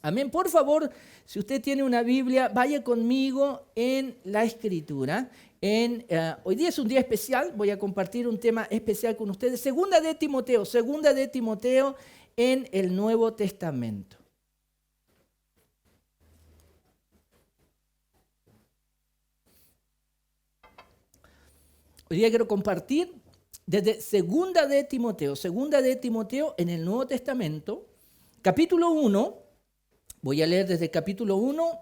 Amén. Por favor, si usted tiene una Biblia, vaya conmigo en la Escritura. Hoy día es un día especial, voy a compartir un tema especial con ustedes. Segunda de Timoteo en el Nuevo Testamento. Hoy día quiero compartir desde Segunda de Timoteo en el Nuevo Testamento, capítulo 1, voy a leer desde el capítulo 1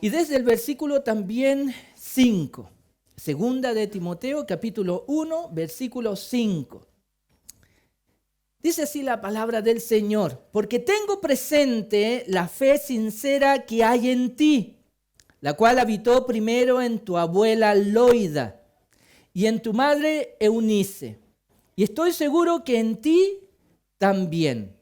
y desde el versículo también 5. Segunda de Timoteo, capítulo 1, versículo 5. Dice así la palabra del Señor: porque tengo presente la fe sincera que hay en ti, la cual habitó primero en tu abuela Loida y en tu madre Eunice, y estoy seguro que en ti también.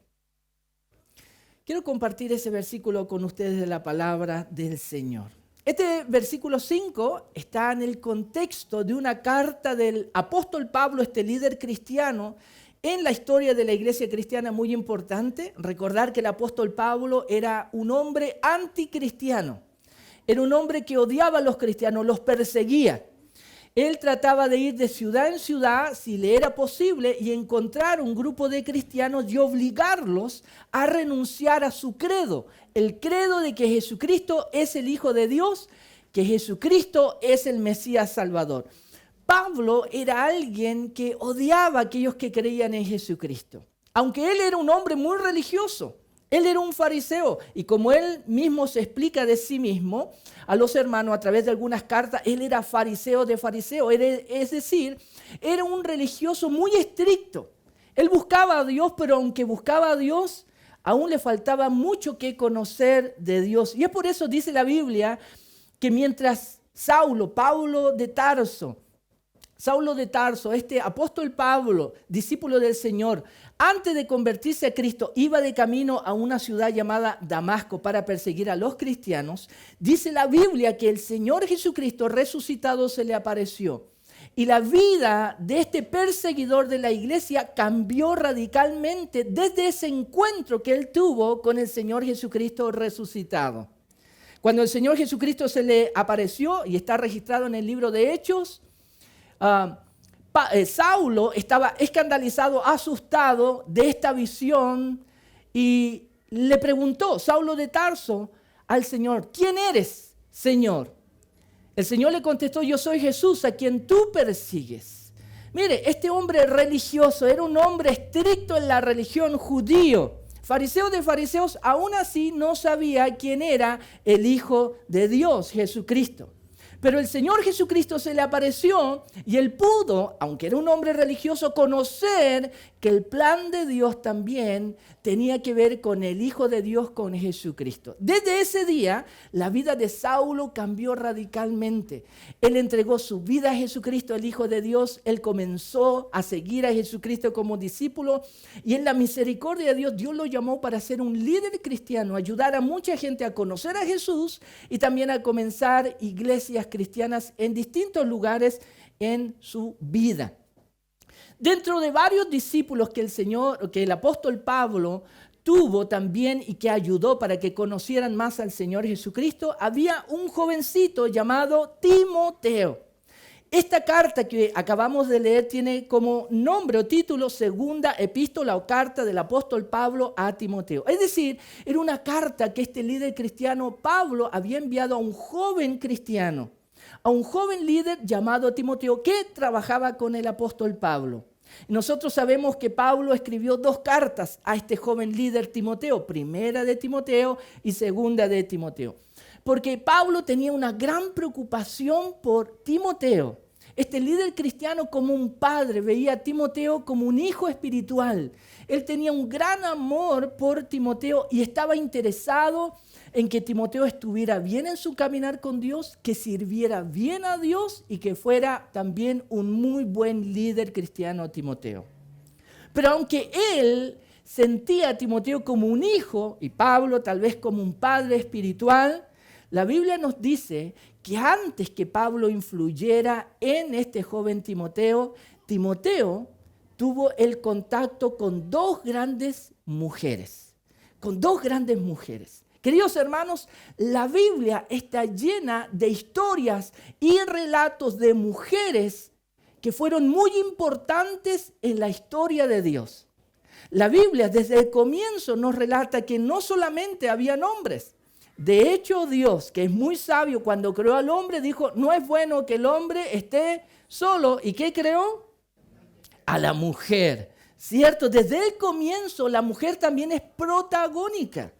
Quiero compartir ese versículo con ustedes de la palabra del Señor. Este versículo 5 está en el contexto de una carta del apóstol Pablo, este líder cristiano, en la historia de la iglesia cristiana muy importante. Recordar que el apóstol Pablo era un hombre anticristiano, era un hombre que odiaba a los cristianos, los perseguía. Él trataba de ir de ciudad en ciudad, si le era posible, y encontrar un grupo de cristianos y obligarlos a renunciar a su credo. El credo de que Jesucristo es el Hijo de Dios, que Jesucristo es el Mesías Salvador. Pablo era alguien que odiaba a aquellos que creían en Jesucristo. Aunque él era un hombre muy religioso, él era un fariseo, y como él mismo se explica de sí mismo a los hermanos a través de algunas cartas, él era fariseo de fariseo, es decir, era un religioso muy estricto. Él buscaba a Dios, pero aunque buscaba a Dios, aún le faltaba mucho que conocer de Dios. Y es por eso dice la Biblia que mientras Saulo de Tarso, este apóstol Pablo, discípulo del Señor, antes de convertirse a Cristo, iba de camino a una ciudad llamada Damasco para perseguir a los cristianos, dice la Biblia que el Señor Jesucristo resucitado se le apareció. Y la vida de este perseguidor de la iglesia cambió radicalmente desde ese encuentro que él tuvo con el Señor Jesucristo resucitado. Cuando el Señor Jesucristo se le apareció, y está registrado en el libro de Hechos, Saulo estaba escandalizado, asustado de esta visión, y le preguntó, Saulo de Tarso, al Señor: ¿quién eres, Señor? El Señor le contestó: yo soy Jesús, a quien tú persigues. Mire, este hombre religioso era un hombre estricto en la religión judío, fariseo de fariseos, aún así no sabía quién era el Hijo de Dios, Jesucristo. Pero el Señor Jesucristo se le apareció y él pudo, aunque era un hombre religioso, conocer que el plan de Dios también tenía que ver con el Hijo de Dios, con Jesucristo. Desde ese día, la vida de Saulo cambió radicalmente. Él entregó su vida a Jesucristo, el Hijo de Dios. Él comenzó a seguir a Jesucristo como discípulo, y en la misericordia de Dios, Dios lo llamó para ser un líder cristiano, ayudar a mucha gente a conocer a Jesús y también a comenzar iglesias cristianas en distintos lugares en su vida. Dentro de varios discípulos que el apóstol Pablo tuvo también y que ayudó para que conocieran más al Señor Jesucristo, había un jovencito llamado Timoteo. Esta carta que acabamos de leer tiene como nombre o título Segunda Epístola o Carta del apóstol Pablo a Timoteo. Es decir, era una carta que este líder cristiano Pablo había enviado a un joven cristiano, a un joven líder llamado Timoteo, que trabajaba con el apóstol Pablo. Nosotros sabemos que Pablo escribió 2 cartas a este joven líder Timoteo, primera de Timoteo y segunda de Timoteo, porque Pablo tenía una gran preocupación por Timoteo. Este líder cristiano, como un padre, veía a Timoteo como un hijo espiritual. Él tenía un gran amor por Timoteo y estaba interesado en que Timoteo estuviera bien en su caminar con Dios, que sirviera bien a Dios y que fuera también un muy buen líder cristiano Timoteo. Pero aunque él sentía a Timoteo como un hijo y Pablo tal vez como un padre espiritual, la Biblia nos dice que antes que Pablo influyera en este joven Timoteo, Timoteo tuvo el contacto con 2 grandes mujeres, con dos grandes mujeres. Queridos hermanos, la Biblia está llena de historias y relatos de mujeres que fueron muy importantes en la historia de Dios. La Biblia desde el comienzo nos relata que no solamente habían hombres. De hecho, Dios, que es muy sabio, cuando creó al hombre, dijo, no es bueno que el hombre esté solo. ¿Y qué creó? A la mujer. ¿Cierto? Desde el comienzo la mujer también es protagónica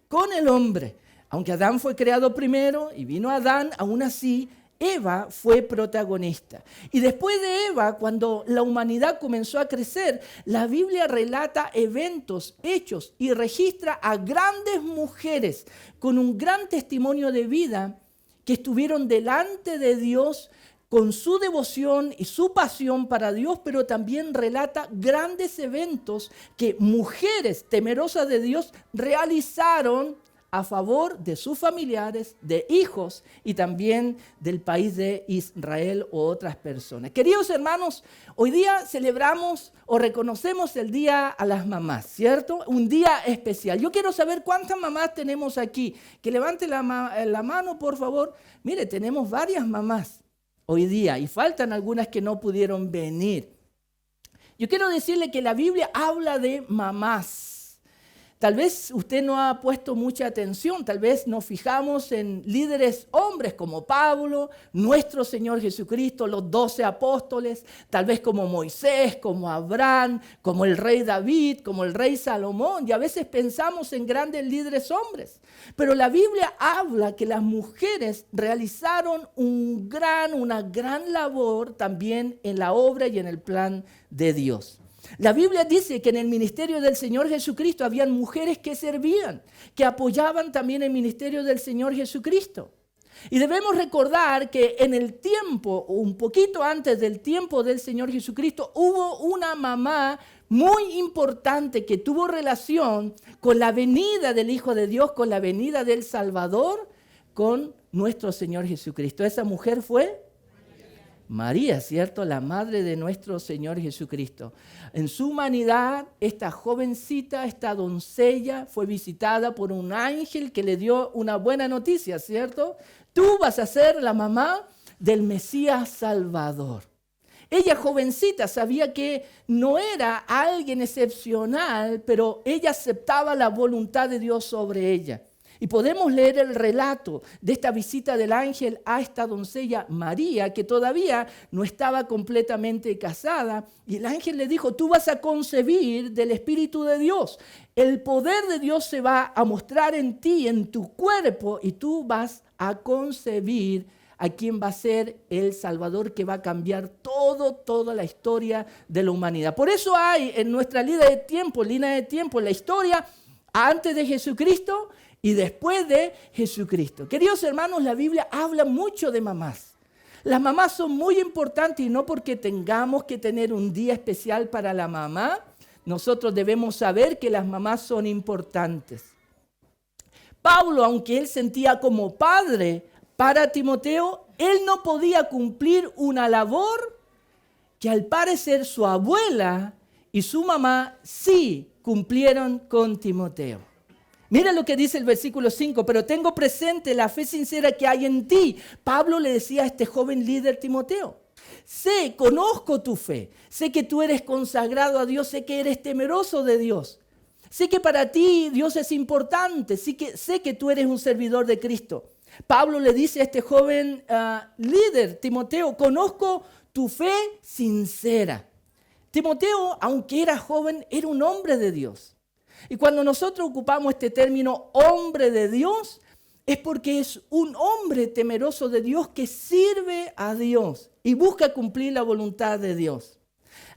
con el hombre. Aunque Adán fue creado primero y vino Adán, aún así Eva fue protagonista. Y después de Eva, cuando la humanidad comenzó a crecer, la Biblia relata eventos, hechos y registra a grandes mujeres con un gran testimonio de vida que estuvieron delante de Dios con su devoción y su pasión para Dios, pero también relata grandes eventos que mujeres temerosas de Dios realizaron a favor de sus familiares, de hijos y también del país de Israel o otras personas. Queridos hermanos, hoy día celebramos o reconocemos el Día a las Mamás, ¿cierto? Un día especial. Yo quiero saber cuántas mamás tenemos aquí. Que levante la mano, por favor. Mire, tenemos varias mamás hoy día y faltan algunas que no pudieron venir. Yo quiero decirle que la Biblia habla de mamás. Tal vez usted no ha puesto mucha atención, tal vez nos fijamos en líderes hombres como Pablo, nuestro Señor Jesucristo, los 12 apóstoles, tal vez como Moisés, como Abraham, como el rey David, como el rey Salomón, y a veces pensamos en grandes líderes hombres. Pero la Biblia habla que las mujeres realizaron una gran labor también en la obra y en el plan de Dios. La Biblia dice que en el ministerio del Señor Jesucristo habían mujeres que servían, que apoyaban también el ministerio del Señor Jesucristo. Y debemos recordar que en el tiempo, un poquito antes del tiempo del Señor Jesucristo, hubo una mamá muy importante que tuvo relación con la venida del Hijo de Dios, con la venida del Salvador, con nuestro Señor Jesucristo. Esa mujer fue María, ¿cierto? La madre de nuestro Señor Jesucristo. En su humanidad, esta jovencita, esta doncella, fue visitada por un ángel que le dio una buena noticia, ¿cierto? Tú vas a ser la mamá del Mesías Salvador. Ella, jovencita, sabía que no era alguien excepcional, pero ella aceptaba la voluntad de Dios sobre ella. Y podemos leer el relato de esta visita del ángel a esta doncella María, que todavía no estaba completamente casada. Y el ángel le dijo, tú vas a concebir del Espíritu de Dios. El poder de Dios se va a mostrar en ti, en tu cuerpo, y tú vas a concebir a quien va a ser el Salvador que va a cambiar toda la historia de la humanidad. Por eso hay en nuestra línea de tiempo, la historia antes de Jesucristo y después de Jesucristo. Queridos hermanos, la Biblia habla mucho de mamás. Las mamás son muy importantes y no porque tengamos que tener un día especial para la mamá, nosotros debemos saber que las mamás son importantes. Pablo, aunque él sentía como padre para Timoteo, él no podía cumplir una labor que al parecer su abuela y su mamá sí cumplieron con Timoteo. Mira lo que dice el versículo 5, pero tengo presente la fe sincera que hay en ti. Pablo le decía a este joven líder Timoteo, conozco tu fe, sé que tú eres consagrado a Dios, sé que eres temeroso de Dios. Sé que para ti Dios es importante, sé que tú eres un servidor de Cristo. Pablo le dice a este joven líder, Timoteo, conozco tu fe sincera. Timoteo, aunque era joven, era un hombre de Dios. Y cuando nosotros ocupamos este término hombre de Dios, es porque es un hombre temeroso de Dios que sirve a Dios y busca cumplir la voluntad de Dios.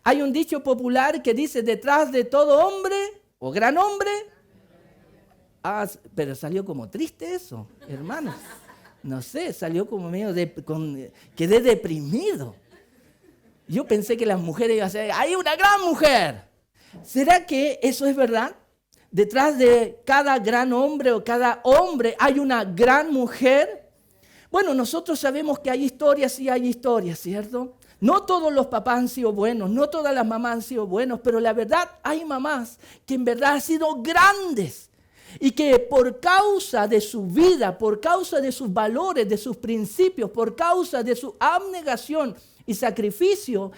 Hay un dicho popular que dice, detrás de todo hombre o gran hombre, pero salió como triste eso, hermanos. No sé, salió como medio quedé deprimido. Yo pensé que las mujeres iban a ser, ¡hay una gran mujer! ¿Será que eso es verdad? Detrás de cada gran hombre o cada hombre hay una gran mujer. Bueno, nosotros sabemos que hay historias y hay historias, ¿cierto? No todos los papás han sido buenos, no todas las mamás han sido buenos, pero la verdad hay mamás que en verdad han sido grandes. y que por causa de su vida, por causa de sus valores, de sus principios, por causa de su abnegación y sacrificio,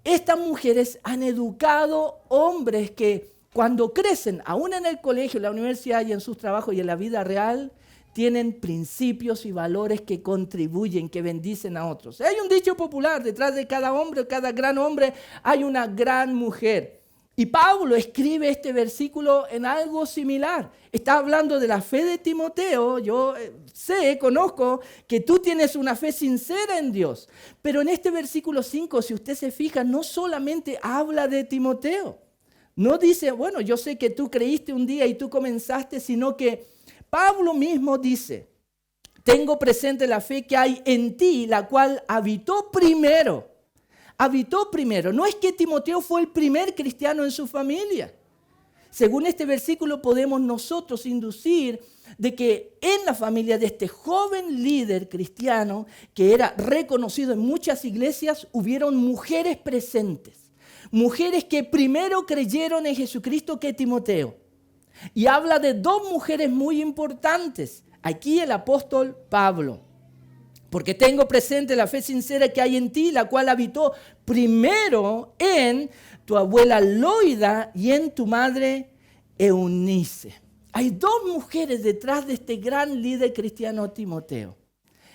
estas mujeres han educado hombres que cuando crecen, aún en el colegio, en la universidad y en sus trabajos y en la vida real, tienen principios y valores que contribuyen, que bendicen a otros. Hay un dicho popular, detrás de cada hombre, cada gran hombre, hay una gran mujer. Y Pablo escribe este versículo en algo similar. Está hablando de la fe de Timoteo. Yo conozco que tú tienes una fe sincera en Dios. Pero en este versículo 5, si usted se fija, no solamente habla de Timoteo. No dice, bueno, yo sé que tú creíste un día y tú comenzaste, sino que Pablo mismo dice, tengo presente la fe que hay en ti, la cual habitó primero. Habitó primero. No es que Timoteo fue el primer cristiano en su familia. Según este versículo podemos nosotros inducir de que en la familia de este joven líder cristiano, que era reconocido en muchas iglesias, hubieron mujeres presentes. Mujeres que primero creyeron en Jesucristo que Timoteo. Y habla de dos mujeres muy importantes. Aquí el apóstol Pablo. Porque tengo presente la fe sincera que hay en ti, la cual habitó primero en tu abuela Loida y en tu madre Eunice. Hay dos mujeres detrás de este gran líder cristiano Timoteo.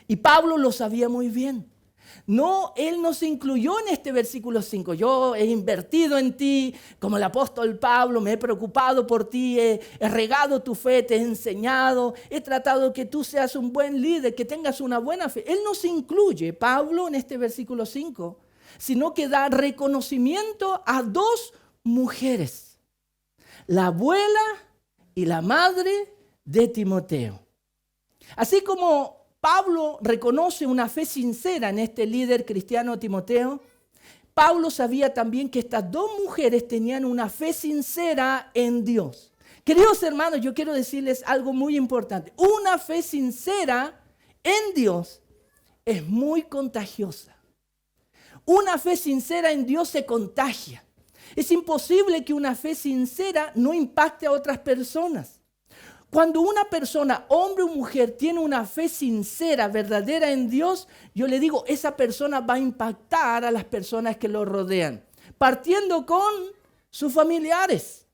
Y Pablo lo sabía muy bien. No, él no se incluyó en este versículo 5. Yo he invertido en ti como el apóstol Pablo, me he preocupado por ti, he regado tu fe, te he enseñado, he tratado que tú seas un buen líder, que tengas una buena fe. Él no se incluye, Pablo, en este versículo 5, sino que da reconocimiento a dos mujeres, la abuela y la madre de Timoteo. Así como Pablo reconoce una fe sincera en este líder cristiano Timoteo, Pablo sabía también que estas dos mujeres tenían una fe sincera en Dios. Queridos hermanos, yo quiero decirles algo muy importante. Una fe sincera en Dios es muy contagiosa. Una fe sincera en Dios se contagia. Es imposible que una fe sincera no impacte a otras personas. Cuando una persona, hombre o mujer, tiene una fe sincera, verdadera en Dios, yo le digo, esa persona va a impactar a las personas que lo rodean. Partiendo con sus familiares,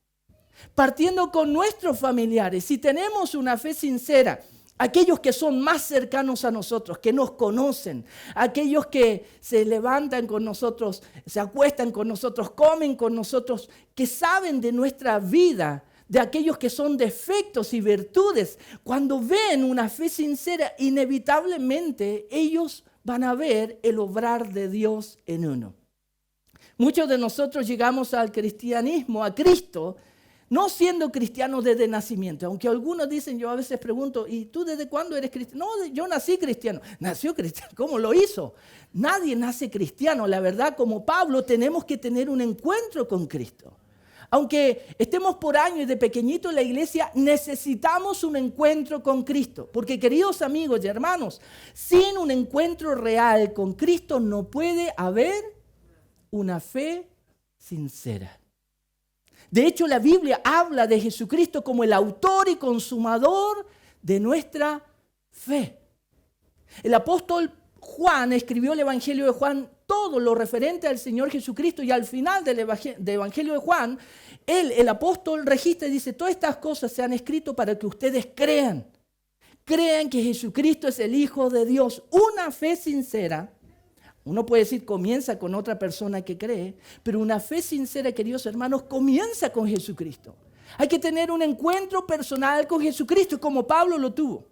partiendo con nuestros familiares. Si tenemos una fe sincera, aquellos que son más cercanos a nosotros, que nos conocen, aquellos que se levantan con nosotros, se acuestan con nosotros, comen con nosotros, que saben de nuestra vida, de aquellos que son defectos y virtudes, cuando ven una fe sincera, inevitablemente ellos van a ver el obrar de Dios en uno. Muchos de nosotros llegamos al cristianismo, a Cristo, no siendo cristianos desde nacimiento, aunque algunos dicen, yo a veces pregunto, ¿y tú desde cuándo eres cristiano? No, yo nací cristiano. ¿Nació cristiano? ¿Cómo lo hizo? Nadie nace cristiano. La verdad, como Pablo, tenemos que tener un encuentro con Cristo. Aunque estemos por años y de pequeñito en la iglesia, necesitamos un encuentro con Cristo. Porque, queridos amigos y hermanos, sin un encuentro real con Cristo no puede haber una fe sincera. De hecho, la Biblia habla de Jesucristo como el autor y consumador de nuestra fe. El apóstol Juan escribió el Evangelio de Juan, todo lo referente al Señor Jesucristo, y al final del Evangelio de Juan, el apóstol registra y dice, todas estas cosas se han escrito para que ustedes crean que Jesucristo es el Hijo de Dios. Una fe sincera, uno puede decir comienza con otra persona que cree, pero una fe sincera, queridos hermanos, comienza con Jesucristo. Hay que tener un encuentro personal con Jesucristo, como Pablo lo tuvo.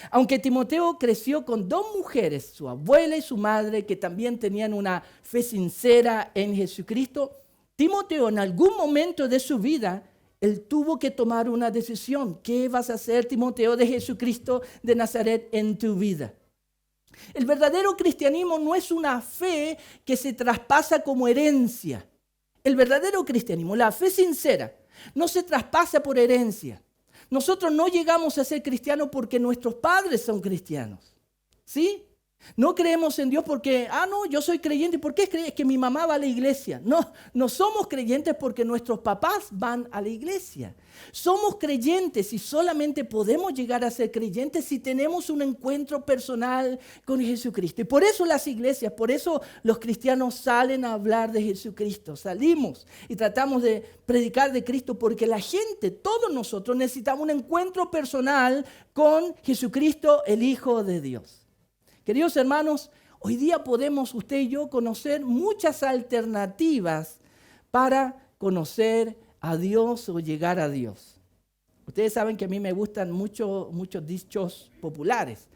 Aunque Timoteo creció con dos mujeres, su abuela y su madre, que también tenían una fe sincera en Jesucristo, Timoteo en algún momento de su vida, él tuvo que tomar una decisión. ¿Qué vas a hacer, Timoteo, de Jesucristo de Nazaret en tu vida? El verdadero cristianismo no es una fe que se traspasa como herencia. El verdadero cristianismo, la fe sincera, no se traspasa por herencia. Nosotros no llegamos a ser cristianos porque nuestros padres son cristianos, ¿sí? No creemos en Dios porque, no, yo soy creyente. ¿Por qué crees que mi mamá va a la iglesia? No, no somos creyentes porque nuestros papás van a la iglesia. Somos creyentes y solamente podemos llegar a ser creyentes si tenemos un encuentro personal con Jesucristo. Y por eso las iglesias, por eso los cristianos salen a hablar de Jesucristo. Salimos y tratamos de predicar de Cristo porque la gente, todos nosotros necesitamos un encuentro personal con Jesucristo, el Hijo de Dios. Queridos hermanos, hoy día podemos usted y yo conocer muchas alternativas para conocer a Dios o llegar a Dios. Ustedes saben que a mí me gustan muchos dichos populares.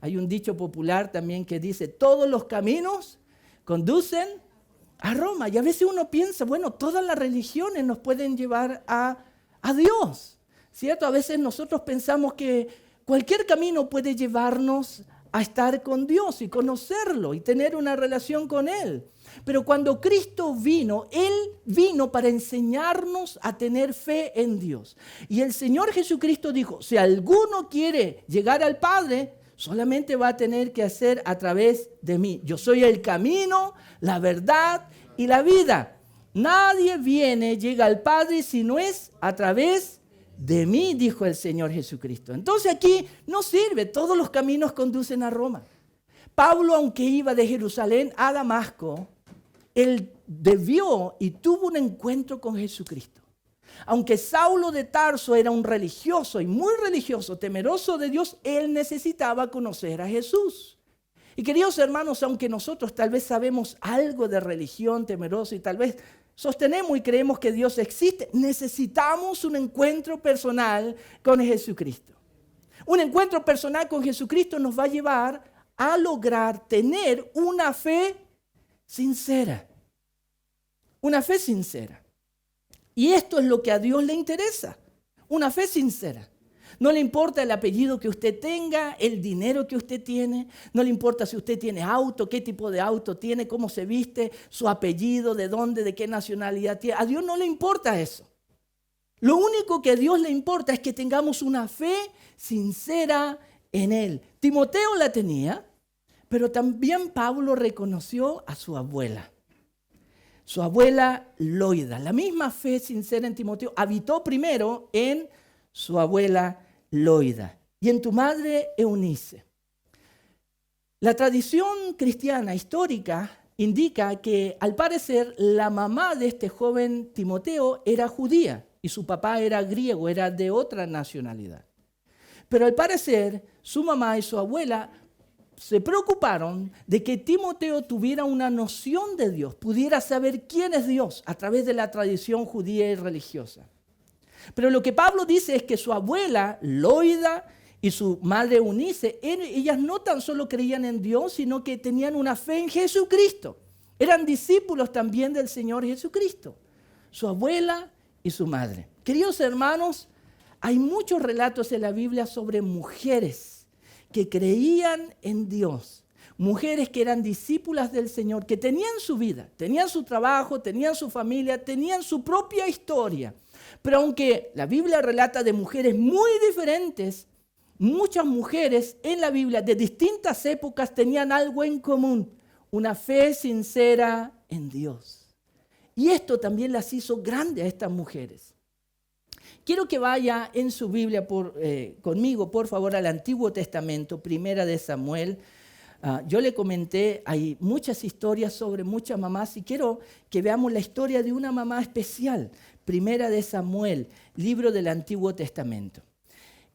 Hay un dicho popular también que dice, todos los caminos conducen a Roma. Y a veces uno piensa, bueno, todas las religiones nos pueden llevar a Dios, ¿cierto? A veces nosotros pensamos que cualquier camino puede llevarnos a estar con Dios y conocerlo y tener una relación con Él. Pero cuando Cristo vino, Él vino para enseñarnos a tener fe en Dios. Y el Señor Jesucristo dijo, si alguno quiere llegar al Padre, solamente va a tener que hacer a través de mí. Yo soy el camino, la verdad y la vida. Nadie llega al Padre si no es a través de mí, dijo el Señor Jesucristo. Entonces aquí no sirve, todos los caminos conducen a Roma. Pablo, aunque iba de Jerusalén a Damasco, él debió y tuvo un encuentro con Jesucristo. Aunque Saulo de Tarso era un religioso y muy religioso, temeroso de Dios, él necesitaba conocer a Jesús. Y queridos hermanos, aunque nosotros tal vez sabemos algo de religión temeroso y tal vez sostenemos y creemos que Dios existe, necesitamos un encuentro personal con Jesucristo. Un encuentro personal con Jesucristo nos va a llevar a lograr tener una fe sincera. Una fe sincera. Y esto es lo que a Dios le interesa. Una fe sincera. No le importa el apellido que usted tenga, el dinero que usted tiene. No le importa si usted tiene auto, qué tipo de auto tiene, cómo se viste, su apellido, de dónde, de qué nacionalidad tiene. A Dios no le importa eso. Lo único que a Dios le importa es que tengamos una fe sincera en Él. Timoteo la tenía, pero también Pablo reconoció a su abuela. Su abuela Loida. La misma fe sincera en Timoteo habitó primero en su abuela Loida y en tu madre Eunice. La tradición cristiana histórica indica que al parecer la mamá de este joven Timoteo era judía y su papá era griego, era de otra nacionalidad. Pero al parecer su mamá y su abuela se preocuparon de que Timoteo tuviera una noción de Dios, pudiera saber quién es Dios a través de la tradición judía y religiosa. Pero lo que Pablo dice es que su abuela Loida y su madre Eunice, ellas no tan solo creían en Dios, sino que tenían una fe en Jesucristo. Eran discípulos también del Señor Jesucristo. Su abuela y su madre. Queridos hermanos, hay muchos relatos en la Biblia sobre mujeres que creían en Dios. Mujeres que eran discípulas del Señor, que tenían su vida, tenían su trabajo, tenían su familia, tenían su propia historia. Pero aunque la Biblia relata de mujeres muy diferentes, muchas mujeres en la Biblia de distintas épocas tenían algo en común, una fe sincera en Dios. Y esto también las hizo grandes a estas mujeres. Quiero que vaya en su Biblia conmigo, por favor, al Antiguo Testamento, Primera de Samuel. Yo le comenté, hay muchas historias sobre muchas mamás y quiero que veamos la historia de una mamá especial. Primera de Samuel, libro del Antiguo Testamento.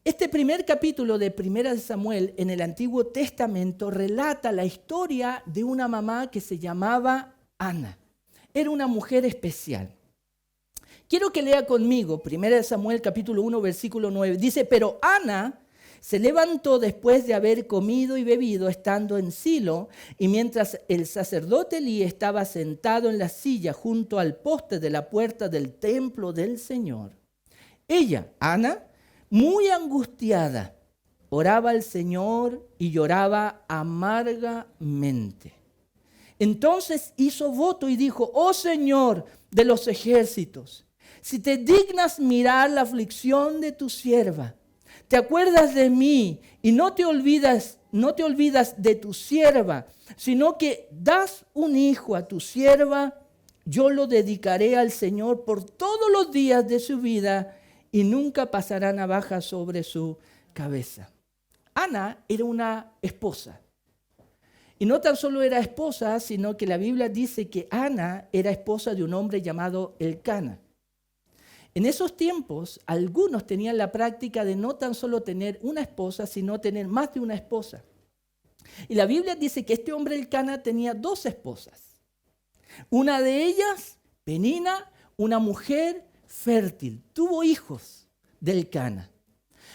Este primer capítulo de Primera de Samuel en el Antiguo Testamento relata la historia de una mamá que se llamaba Ana. Era una mujer especial. Quiero que lea conmigo Primera de Samuel capítulo 1 versículo 9. Dice, pero Ana se levantó después de haber comido y bebido estando en Silo, y mientras el sacerdote Elí estaba sentado en la silla junto al poste de la puerta del templo del Señor, ella, Ana, muy angustiada, oraba al Señor y lloraba amargamente. Entonces hizo voto y dijo, oh Señor de los ejércitos, si te dignas mirar la aflicción de tu sierva, te acuerdas de mí y no te olvidas no te olvidas de tu sierva, sino que das un hijo a tu sierva, yo lo dedicaré al Señor por todos los días de su vida y nunca pasará navaja sobre su cabeza. Ana era una esposa. Y no tan solo era esposa, sino que la Biblia dice que Ana era esposa de un hombre llamado Elcana. En esos tiempos, algunos tenían la práctica de no tan solo tener una esposa, sino tener más de una esposa. Y la Biblia dice que este hombre Elcana tenía 2 esposas. Una de ellas, Penina, una mujer fértil. Tuvo hijos de Elcana.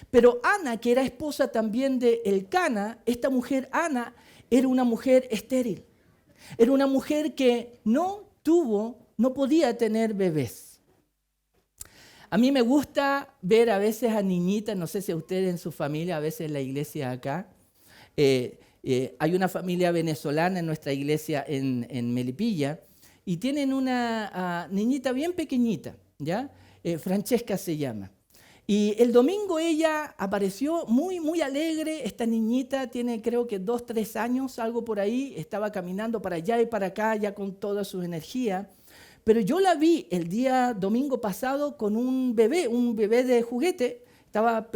Pero Ana, que era esposa también de Elcana, esta mujer Ana era una mujer estéril. Era una mujer que no podía tener bebés. A mí me gusta ver a veces a niñitas, no sé si a ustedes en su familia, a veces en la iglesia acá. Hay una familia venezolana en nuestra iglesia en Melipilla y tienen una niñita bien pequeñita, ¿ya? Francesca se llama. Y el domingo ella apareció muy, muy alegre. Esta niñita tiene creo que 2, 3 años, algo por ahí. Estaba caminando para allá y para acá ya con toda su energía. Pero yo la vi el día domingo pasado con un bebé de juguete. Estaba,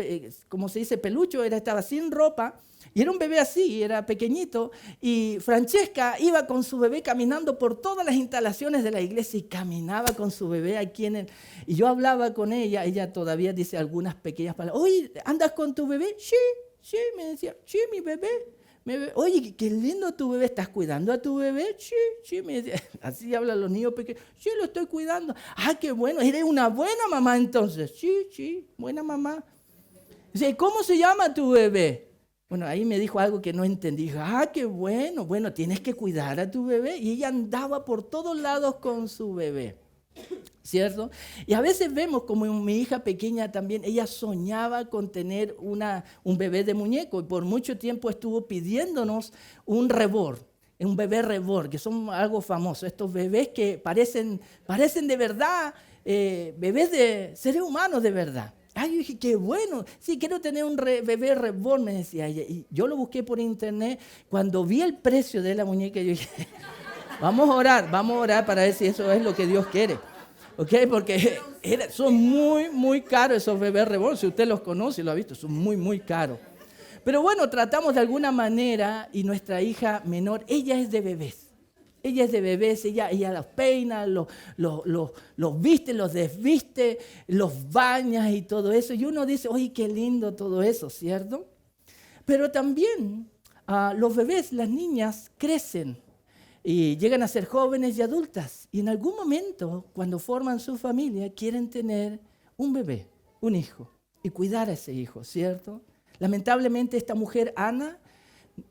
como se dice, pelucho, estaba sin ropa. Y era un bebé así, era pequeñito. Y Francesca iba con su bebé caminando por todas las instalaciones de la iglesia y caminaba con su bebé aquí Y yo hablaba con ella todavía dice algunas pequeñas palabras. Oye, ¿andas con tu bebé? Sí, me decía, sí, mi bebé. Oye, qué lindo tu bebé, ¿estás cuidando a tu bebé? Sí, me decía. Así hablan los niños pequeños. Sí, lo estoy cuidando. Ah, qué bueno, eres una buena mamá entonces. Sí, buena mamá. Dice, ¿cómo se llama tu bebé? Bueno, ahí me dijo algo que no entendí. Dije, qué bueno. Bueno, tienes que cuidar a tu bebé. Y ella andaba por todos lados con su bebé, ¿cierto? Y a veces vemos como mi hija pequeña también, ella soñaba con tener un bebé de muñeco. Y por mucho tiempo estuvo pidiéndonos un rebord, un bebé rebord, que son algo famoso. Estos bebés que parecen de verdad, bebés de seres humanos de verdad. Yo dije, qué bueno, sí, quiero tener un bebé reborn, me decía ella. Y yo lo busqué por internet. Cuando vi el precio de la muñeca, yo dije, vamos a orar para ver si eso es lo que Dios quiere. ¿Ok? Porque son muy, muy caros esos bebés reborn. Si usted los conoce y lo ha visto, son muy, muy caros. Pero bueno, tratamos de alguna manera y nuestra hija menor, ella es de bebés. Ella los peina, los viste, los desviste, los baña y todo eso. Y uno dice, oye, qué lindo todo eso, ¿cierto? Pero también los bebés, las niñas, crecen y llegan a ser jóvenes y adultas. Y en algún momento, cuando forman su familia, quieren tener un bebé, un hijo, y cuidar a ese hijo, ¿cierto? Lamentablemente esta mujer, Ana,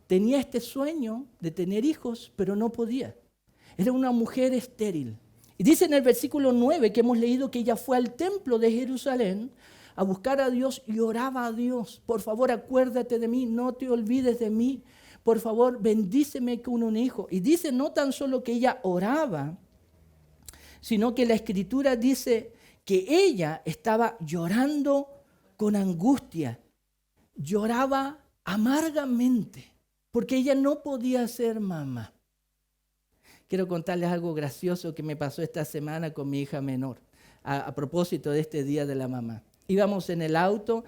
tenía este sueño de tener hijos, pero no podía. Era una mujer estéril. Y dice en el versículo 9 que hemos leído que ella fue al templo de Jerusalén a buscar a Dios y oraba a Dios. Por favor, acuérdate de mí, no te olvides de mí. Por favor, bendíceme con un hijo. Y dice no tan solo que ella oraba, sino que la Escritura dice que ella estaba llorando con angustia. Lloraba amargamente porque ella no podía ser mamá. Quiero contarles algo gracioso que me pasó esta semana con mi hija menor, a propósito de este Día de la Mamá. Íbamos en el auto,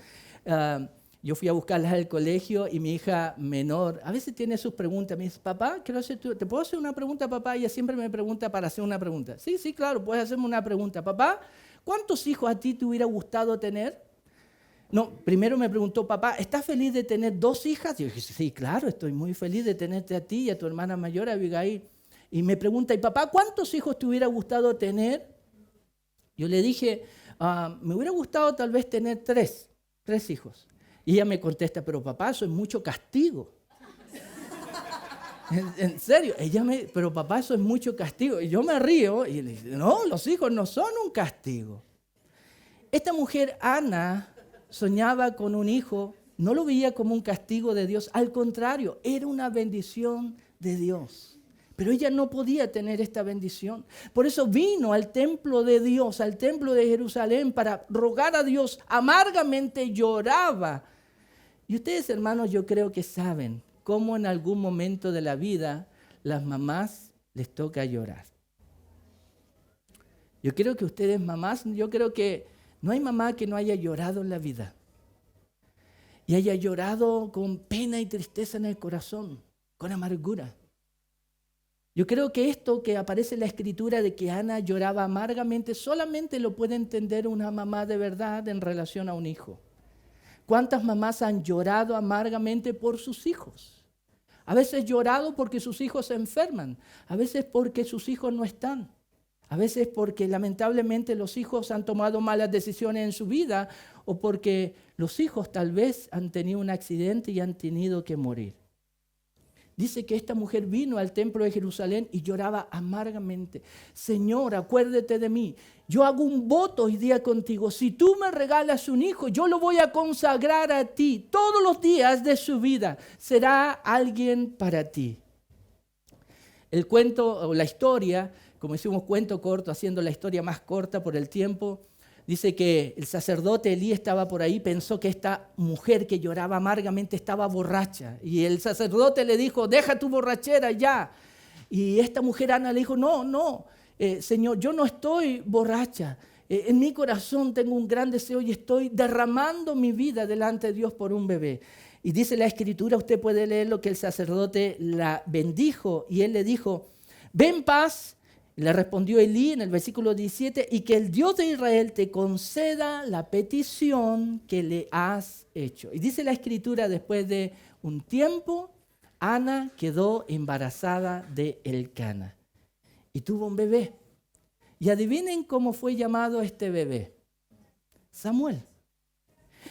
yo fui a buscarla al colegio y mi hija menor a veces tiene sus preguntas. Me dice, papá, ¿te puedo hacer una pregunta, papá? Ella siempre me pregunta para hacer una pregunta. Sí, claro, puedes hacerme una pregunta. Papá, ¿cuántos hijos a ti te hubiera gustado tener? No, primero me preguntó, papá, ¿estás feliz de tener 2 hijas? Y yo dije, sí, claro, estoy muy feliz de tenerte a ti y a tu hermana mayor, Abigail. Y me pregunta, ¿y papá, cuántos hijos te hubiera gustado tener? Yo le dije, me hubiera gustado tal vez tener 3 hijos. Y ella me contesta, pero papá, eso es mucho castigo. En serio, pero papá, eso es mucho castigo. Y yo me río y le digo, no, los hijos no son un castigo. Esta mujer, Ana, soñaba con un hijo, no lo veía como un castigo de Dios, al contrario, era una bendición de Dios. Pero ella no podía tener esta bendición. Por eso vino al templo de Dios, al templo de Jerusalén, para rogar a Dios. Amargamente lloraba. Y ustedes, hermanos, yo creo que saben cómo en algún momento de la vida las mamás les toca llorar. Yo creo que ustedes mamás, yo creo que no hay mamá que no haya llorado en la vida y haya llorado con pena y tristeza en el corazón, con amargura. Yo creo que esto que aparece en la Escritura de que Ana lloraba amargamente, solamente lo puede entender una mamá de verdad en relación a un hijo. ¿Cuántas mamás han llorado amargamente por sus hijos? A veces llorado porque sus hijos se enferman, a veces porque sus hijos no están, a veces porque lamentablemente los hijos han tomado malas decisiones en su vida o porque los hijos tal vez han tenido un accidente y han tenido que morir. Dice que esta mujer vino al templo de Jerusalén y lloraba amargamente. Señor, acuérdate de mí. Yo hago un voto hoy día contigo. Si tú me regalas un hijo, yo lo voy a consagrar a ti. Todos los días de su vida será alguien para ti. El cuento o la historia, como hicimos cuento corto, haciendo la historia más corta por el tiempo, dice que el sacerdote Elí estaba por ahí, pensó que esta mujer que lloraba amargamente estaba borracha. Y el sacerdote le dijo, deja tu borrachera ya. Y esta mujer Ana le dijo, no, Señor, yo no estoy borracha. En mi corazón tengo un gran deseo y estoy derramando mi vida delante de Dios por un bebé. Y dice la Escritura, usted puede leer lo que el sacerdote la bendijo y él le dijo, ve en paz. Le respondió Elí en el versículo 17, y que el Dios de Israel te conceda la petición que le has hecho. Y dice la Escritura, después de un tiempo, Ana quedó embarazada de Elcana y tuvo un bebé. Y adivinen cómo fue llamado este bebé. Samuel.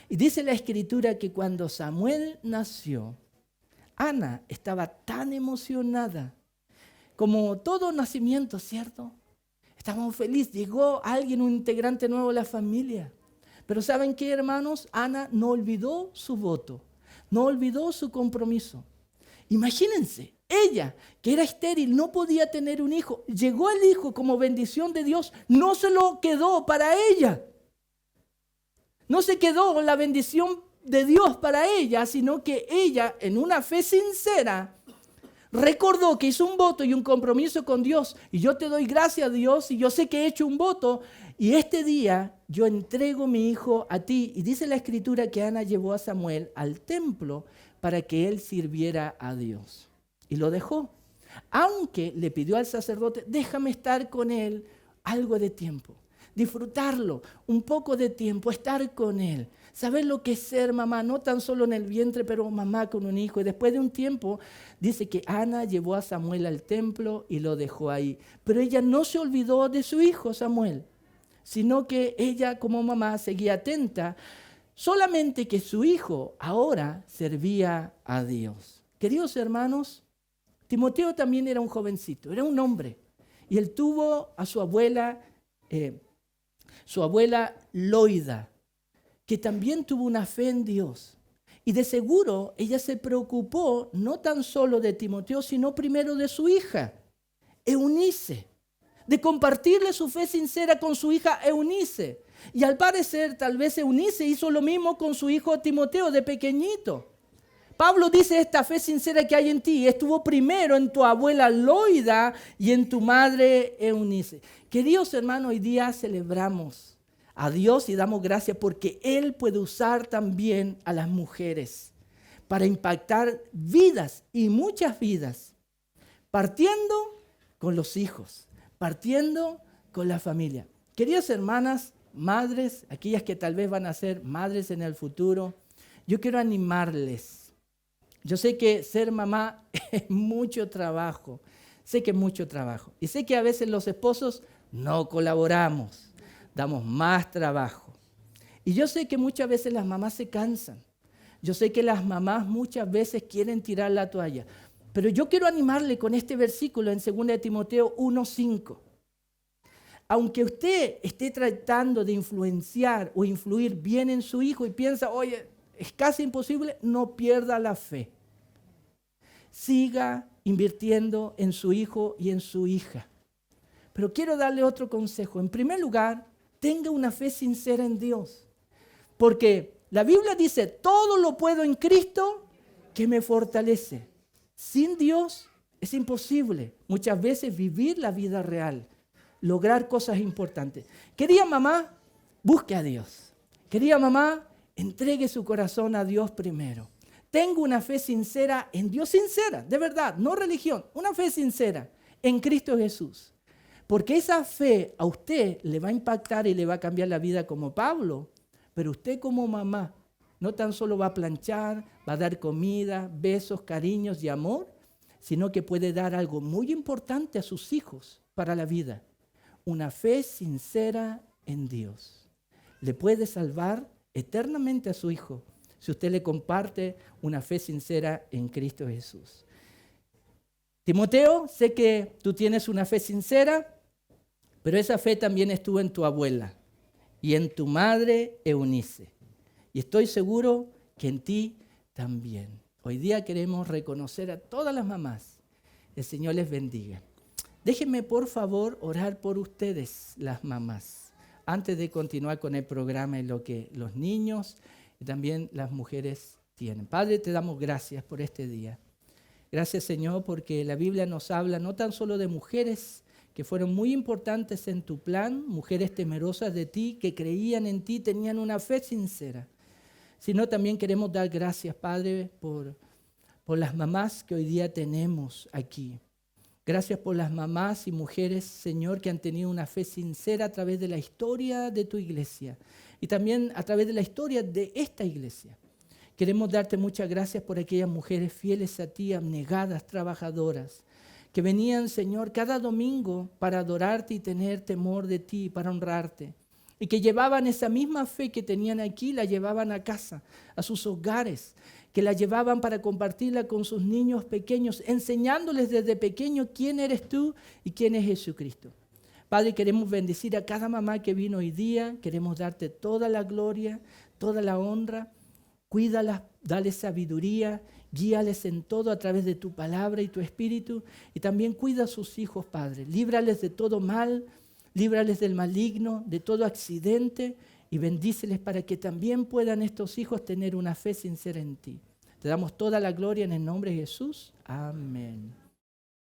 Y dice la Escritura que cuando Samuel nació, Ana estaba tan emocionada. Como todo nacimiento, ¿cierto? Estábamos felices, llegó alguien, un integrante nuevo de la familia. Pero ¿saben qué, hermanos? Ana no olvidó su voto, no olvidó su compromiso. Imagínense, ella, que era estéril, no podía tener un hijo. Llegó el hijo como bendición de Dios, no se lo quedó para ella. No se quedó la bendición de Dios para ella, sino que ella, en una fe sincera, recordó que hizo un voto y un compromiso con Dios. Y yo te doy gracias a Dios y yo sé que he hecho un voto. Y este día yo entrego mi hijo a ti. Y dice la Escritura que Ana llevó a Samuel al templo para que él sirviera a Dios. Y lo dejó. Aunque le pidió al sacerdote, déjame estar con él algo de tiempo. Disfrutarlo, un poco de tiempo, estar con él. Saber lo que es ser mamá, no tan solo en el vientre, pero mamá con un hijo. Y después de un tiempo, dice que Ana llevó a Samuel al templo y lo dejó ahí. Pero ella no se olvidó de su hijo Samuel, sino que ella como mamá seguía atenta, solamente que su hijo ahora servía a Dios. Queridos hermanos, Timoteo también era un jovencito, era un hombre. Y él tuvo a su abuela Loida, que también tuvo una fe en Dios. Y de seguro ella se preocupó no tan solo de Timoteo, sino primero de su hija, Eunice, de compartirle su fe sincera con su hija Eunice. Y al parecer, tal vez Eunice hizo lo mismo con su hijo Timoteo de pequeñito. Pablo dice, esta fe sincera que hay en ti estuvo primero en tu abuela Loida y en tu madre Eunice. Queridos hermanos, hoy día celebramos a Dios y damos gracias porque Él puede usar también a las mujeres para impactar vidas y muchas vidas, partiendo con los hijos, partiendo con la familia. Queridas hermanas, madres, aquellas que tal vez van a ser madres en el futuro, yo quiero animarles. Yo sé que ser mamá es mucho trabajo, sé que es mucho trabajo y sé que a veces los esposos no colaboramos. Damos más trabajo. Y yo sé que muchas veces las mamás se cansan. Yo sé que las mamás muchas veces quieren tirar la toalla. Pero yo quiero animarle con este versículo en 2 Timoteo 1:5. Aunque usted esté tratando de influenciar o influir bien en su hijo y piensa, oye, es casi imposible, no pierda la fe. Siga invirtiendo en su hijo y en su hija. Pero quiero darle otro consejo. En primer lugar, tenga una fe sincera en Dios. Porque la Biblia dice, todo lo puedo en Cristo que me fortalece. Sin Dios es imposible muchas veces vivir la vida real, lograr cosas importantes. Querida mamá, busque a Dios. Querida mamá, entregue su corazón a Dios primero. Tengo una fe sincera en Dios, sincera, de verdad, no religión, una fe sincera en Cristo Jesús. Porque esa fe a usted le va a impactar y le va a cambiar la vida como Pablo, pero usted como mamá no tan solo va a planchar, va a dar comida, besos, cariños y amor, sino que puede dar algo muy importante a sus hijos para la vida. Una fe sincera en Dios. Le puede salvar eternamente a su hijo si usted le comparte una fe sincera en Cristo Jesús. Timoteo, sé que tú tienes una fe sincera, pero esa fe también estuvo en tu abuela y en tu madre Eunice. Y estoy seguro que en ti también. Hoy día queremos reconocer a todas las mamás. El Señor les bendiga. Déjenme por favor orar por ustedes, las mamás, antes de continuar con el programa y lo que los niños y también las mujeres tienen. Padre, te damos gracias por este día. Gracias, Señor, porque la Biblia nos habla no tan solo de mujeres que fueron muy importantes en tu plan, mujeres temerosas de ti, que creían en ti, tenían una fe sincera, sino también queremos dar gracias, Padre, por las mamás que hoy día tenemos aquí. Gracias por las mamás y mujeres, Señor, que han tenido una fe sincera a través de la historia de tu iglesia y también a través de la historia de esta iglesia. Queremos darte muchas gracias por aquellas mujeres fieles a ti, abnegadas, trabajadoras, que venían, Señor, cada domingo para adorarte y tener temor de ti, para honrarte. Y que llevaban esa misma fe que tenían aquí, la llevaban a casa, a sus hogares, que la llevaban para compartirla con sus niños pequeños, enseñándoles desde pequeño quién eres tú y quién es Jesucristo. Padre, queremos bendecir a cada mamá que vino hoy día, queremos darte toda la gloria, toda la honra. Cuídalas, dale sabiduría, guíales en todo a través de tu palabra y tu espíritu. Y también cuida a sus hijos, Padre. Líbrales de todo mal, líbrales del maligno, de todo accidente y bendíceles para que también puedan estos hijos tener una fe sincera en ti. Te damos toda la gloria en el nombre de Jesús. Amén.